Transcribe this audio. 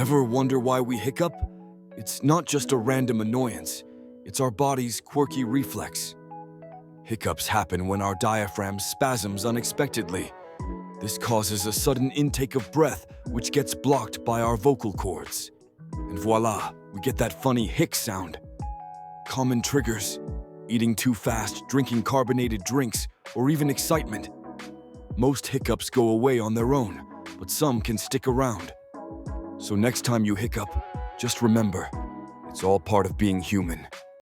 Ever wonder why we hiccup? It's not just a random annoyance. It's our body's quirky reflex. Hiccups happen when our diaphragm spasms unexpectedly. This causes a sudden intake of breath, which gets blocked by our vocal cords. And voila, we get that funny hic sound. Common triggers: eating too fast, drinking carbonated drinks, or even excitement. Most hiccups go away on their own, but some can stick around. So next time you hiccup, just remember, it's all part of being human.